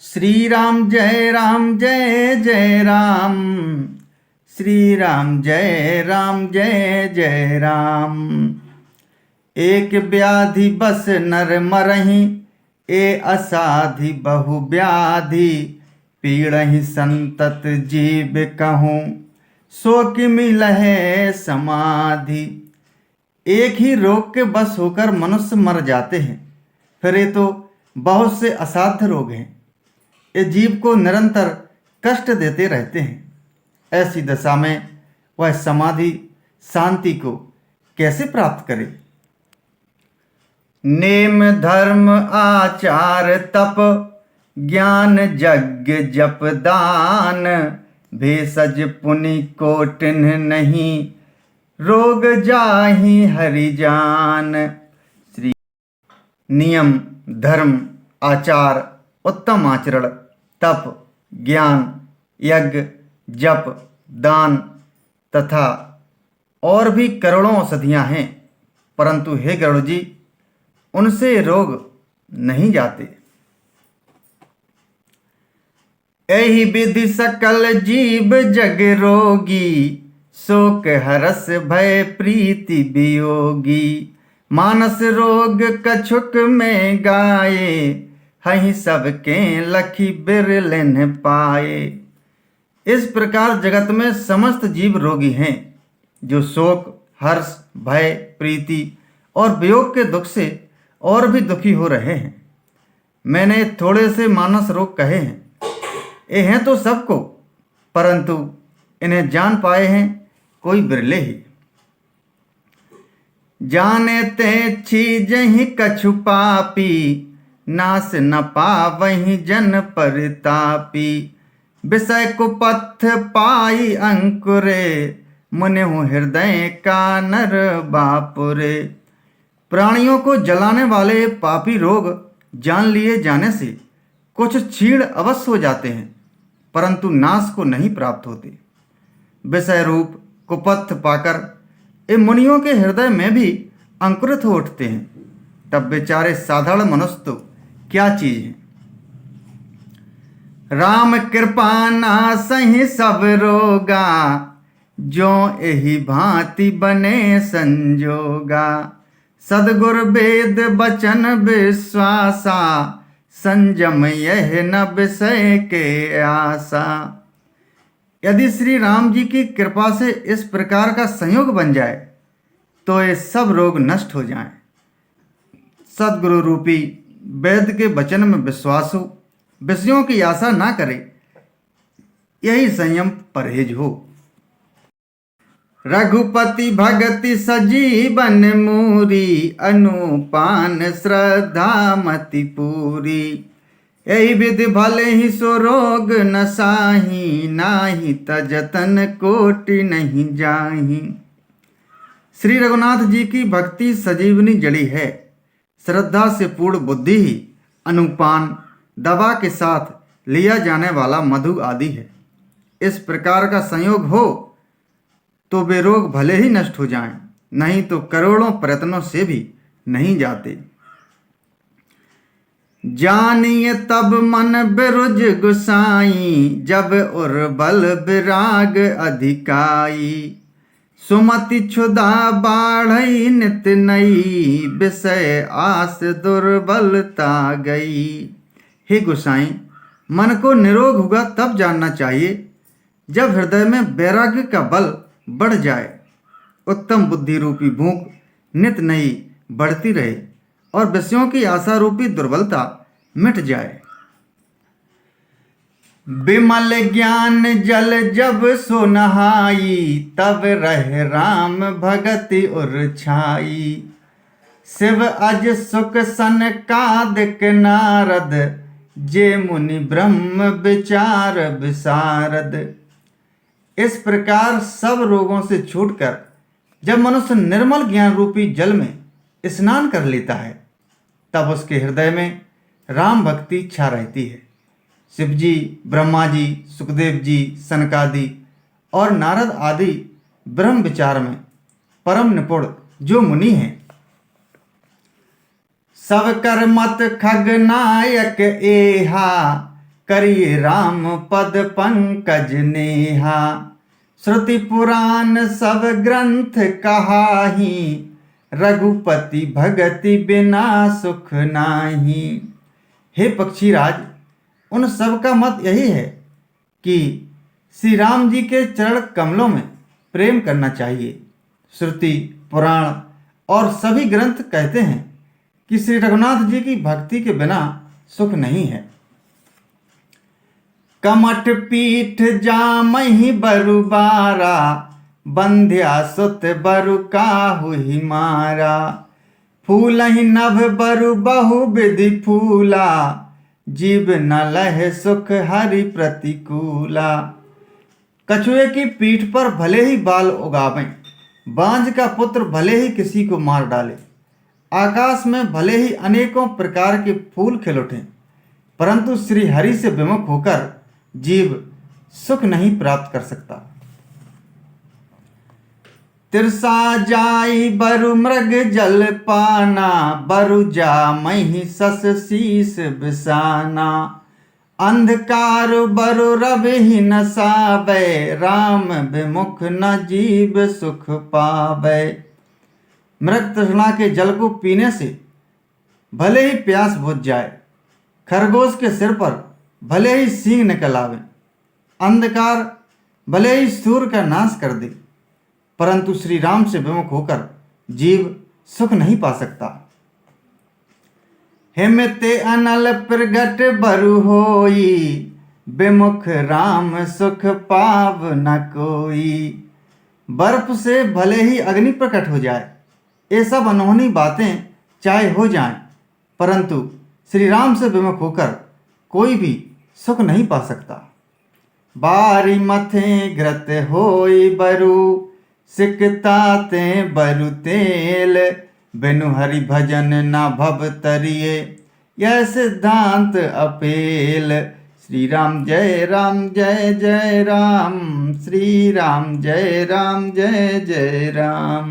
श्री राम जय जय राम। श्री राम जय जय राम। एक व्याधि बस नर मरहि, ए असाधि बहु व्याधि। पीड़हि संतत जीव कहूँ, सो कि मिलहे समाधि। एक ही रोग के बस होकर मनुष्य मर जाते हैं, फिर ये तो बहुत से असाध्य रोग हैं। ये जीव को निरंतर कष्ट देते रहते हैं। ऐसी दशा में वह समाधि शांति को कैसे प्राप्त करे। नेम धर्म आचार तप, ज्ञान यज्ञ जप दान। भेषज पुनि कोटिन्ह नहीं, रोग जाहि हरि जान। श्री नियम, धर्म, आचार, उत्तम आचरण, तप, ज्ञान, यज्ञ, जप, दान तथा और भी करोड़ों औषधियां हैं, परंतु हे गरुड़ जी, उनसे रोग नहीं जाते। एहि विधि सकल जीव जग रोगी, शोक हरस भय प्रीति वियोगी। मानस रोग कछुक में गाये, हहि सबके लखी बिरलन पाए। इस प्रकार जगत में समस्त जीव रोगी हैं, जो शोक, हर्ष, भय, प्रीति और वियोग के दुख से और भी दुखी हो रहे हैं। मैंने थोड़े से मानस रोग कहे हैं, ये हैं तो सबको, परंतु इन्हें जान पाए हैं कोई बिरले ही। जाने ते छीजहि कछु पापी, नास न पावहि जन परितापी। विषय कुपथ पाई अंकुरे, मुनिहु हृदय का नर बापुरे। प्राणियों को जलाने वाले पापी रोग जान लिए जाने से कुछ क्षीण अवश्य हो जाते हैं, परंतु नाश को नहीं प्राप्त होते। विषय रूप कुपथ पाकर ये मुनियों के हृदय में भी अंकुरित हो उठते हैं, तब बेचारे साधारण मनुष्य तो क्या चीज है। राम कृपा नासहि सब रोगा, जो एहि भांति बने संजोगा। सदगुर वेद बचन विश्वासा, संयम यह न विषय के आशा। यदि श्री राम जी की कृपा से इस प्रकार का संयोग बन जाए तो ये सब रोग नष्ट हो जाएं। सदगुरु रूपी वेद के वचन में विश्वास हो, विषयों की आशा ना करे, यही संयम परहेज हो। रघुपति भगति सजीवन मूरी, अनुपान श्रद्धा मति पूरी। यही विधि भले ही सो रोग नसाही, नाही तजतन कोटि नहीं जाही। श्री रघुनाथ जी की भक्ति सजीवनी जड़ी है। श्रद्धा से पूर्ण बुद्धि ही अनुपान, दवा के साथ लिया जाने वाला मधु आदि है। इस प्रकार का संयोग हो तो वे रोग भले ही नष्ट हो जाएं, नहीं तो करोड़ों प्रयत्नों से भी नहीं जाते। जानिए तब मन बिरुज गुसाई, जब उर्बल विराग अधिकाई। सुमति क्षुधा बाढ़ई नित नई, विषय आस दुर्बलता गई। हे गोसाई, मन को निरोग हुआ तब जानना चाहिए जब हृदय में वैराग्य का बल बढ़ जाए, उत्तम बुद्धि रूपी भूख नित नई बढ़ती रहे और विषयों की आशा रूपी दुर्बलता मिट जाए। विमल ज्ञान जल जब सो नहाई, तब रह राम भगति उर छाई। शिव अज सुख सनकादिक नारद, जे मुनि ब्रह्म विचार विशारद। इस प्रकार सब रोगों से छूटकर जब मनुष्य निर्मल ज्ञान रूपी जल में स्नान कर लेता है, तब उसके हृदय में राम भक्ति छा रहती है। शिव जी, ब्रह्मा जी, सुखदेव जी, सनकादि और नारद आदि ब्रह्म विचार में परम निपुण जो मुनि हैं, सब कर मत खगनायक एहा, करिए राम पद पंकज नेहा। श्रुति पुराण सब ग्रंथ कहाही, रघुपति भगति बिना सुख नाही। हे पक्षीराज, उन सब का मत यही है कि श्री राम जी के चरण कमलों में प्रेम करना चाहिए। श्रुति पुराण और सभी ग्रंथ कहते हैं कि श्री रघुनाथ जी की भक्ति के बिना सुख नहीं है। कमठ पीठ जामहि बरु बारा, बंध्या सुत बरु काहू ही मारा। फूलहि नभ बरु बहु विधि फूला, जीव न लह सुख हरि प्रतिकूला। कछुए की पीठ पर भले ही बाल उगावें, बांझ का पुत्र भले ही किसी को मार डाले, आकाश में भले ही अनेकों प्रकार के फूल खिल उठें, परंतु श्री हरि से विमुख होकर जीव सुख नहीं प्राप्त कर सकता। तिरसा जाई बरु मृग जल पाना, बरु जामहि सस शीस बिसाना। अंधकार बरु रवि न साबै, राम विमुख न जीव सुख पाबै। मृग तृष्णा के जल को पीने से भले ही प्यास बुझ जाए, खरगोश के सिर पर भले ही सींग निकल आवे, अंधकार भले ही सूर्य का नाश कर दे, परंतु श्री राम से विमुख होकर जीव सुख नहीं पा सकता। हिमते अनल प्रगट बरु होई, विमुख राम सुख पाव न कोई। बर्फ से भले ही अग्नि प्रकट हो जाए, ये सब अनहोनी बातें चाहे हो जाएं, परंतु श्री राम से विमुख होकर कोई भी सुख नहीं पा सकता। बारी मथे घृत होई बरु, सिकताते बरु तेल। बिनु हरि भजन न भव तरिए, यह सिद्धांत अपेल। श्री राम जय राम जय जय राम, श्री राम जय जय राम।